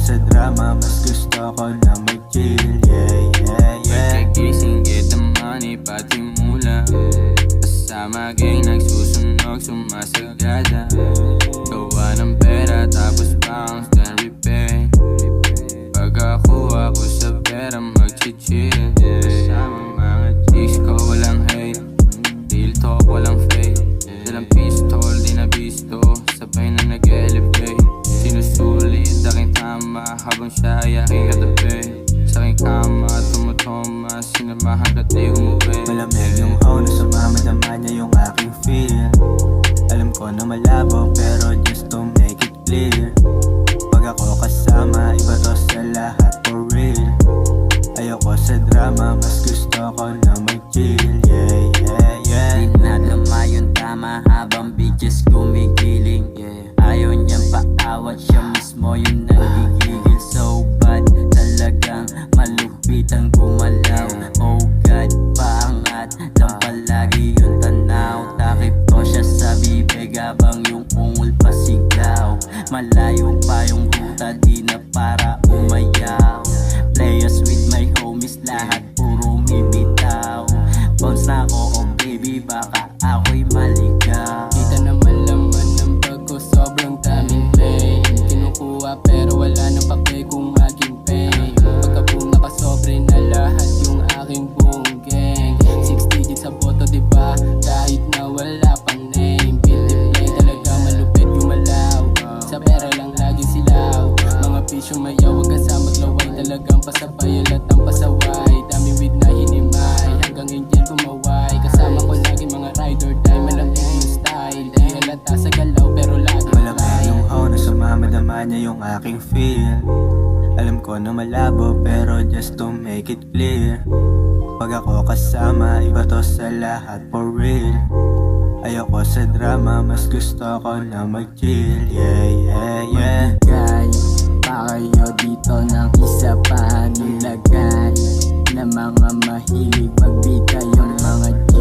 sa drama, mas gusto ko na mag-chill. Pagkagising, get the money, pati mula. Kasama gang, nagsusunog, sumasagada. Gawa ng pera, tapos bounce, then repay. Pagkakuha ko sa pera, mag-chill. Kasama mga chicks ko, walang hate. Real talk, walang fake. Dalang pistol, di na bisto, sabay na nag-elevate. Sinusulit aking tama, habang siya ay aking katabi. Sa aking kama, tumutoma, sinamahan ka di umuwi. Malamig yung hone, sumamadama niya yung aking feel. Alam ko na malabo, pero just to make it clear, pag ako kasama, iba to sa lahat for real. Ayoko sa drama, mas gusto ko na mag-chill. Dinadama yung tama habang bitches gumigiling. Ayaw niyang paawat, siya mismo yung nagigigil. So bad, talagang malupit ang gumalaw. Oh God, paangat lang palagi yung tanaw. Takip ko siya sa bibig habang yung ungol pasigaw. Malayo pa yung ruta, di na para umayaw. Players with my homies, lahat puro mibitaw. Bounce na ako, oh baby, baka ako'y maligaw. Kita naman laman ng bag ko, sobrang daming pain. Kinukuha pero wala nang pake kung aking pain. Pagka-boom, nakasobre na lahat yung aking buong gang. 6 digits sa boto, diba? Kahit na wala pa name. Guilty play, talaga malupit gumalaw. Sa pera lang laging silaw. Mga pisyo mayaw, wag ka sa maglaway. Talagang pasabay, alatang pasaway. Dami with na hinimay, hanggang angel kumaway. Kasama ko lagi mga ride or die. Malamig yung style, di halata sa galaw pero lagi Malamig yung hone, sumamadama niya yung aking feel. Alam ko na malabo, pero just to make it clear, pag ako kasama, iba to sa lahat for real. Ayoko sa drama, mas gusto ko na mag-chill. Magbigay pa kayo dito ng isa pa nilagay na mga mahilig magbigay yung mga G.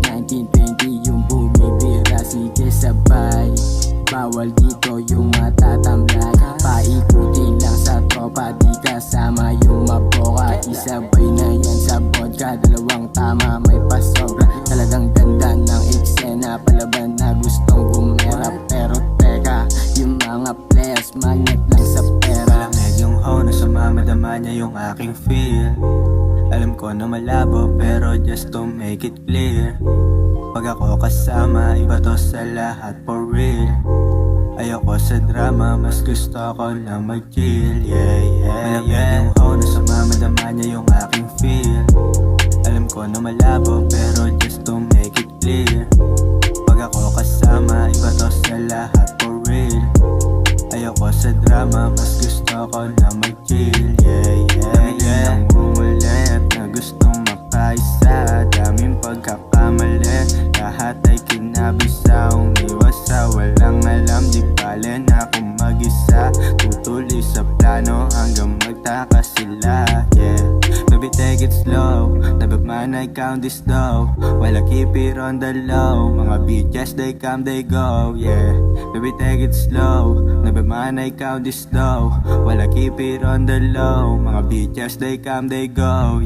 1920 yung bumibira, sige sabay. Bawal dito yung matatamlay. Paikuti lang sa tropa, di kasama yung maboka. Isabay na yan sa vodka, dalawang tama may pasobra. Talagang ganda ng eksena, palaban na gustong gumera. Pero teka, yung mga players magnet lang sa pera. Malamig yung hone, sumamadama niya yung aking feel. Alam ko na malabo, pero just to make it clear, pag ako kasama, iba to sa lahat for real. Ayoko sa drama, mas gusto ko na mag-chill. Malamig yung hone, sumamadama niya yung aking feel. Alam ko na malabo, pero just to make it clear, pag ako kasama, iba to sa lahat for real. Ayoko sa drama, mas gusto ko na mag-chill. Daming umulit na gustong makaisa, daming pagkakamali, lahat ay kinabisa. Umiwas sa walang alam, di bale na kung mag-isa. Tutuloy sa plano hanggang magtaka sila. Baby take it slow, never mind I count this dough. While I keep it on the low, mga bitches they come they go. Baby take it slow, never mind I count this dough. While I keep it on the low, mga bitches they come they go.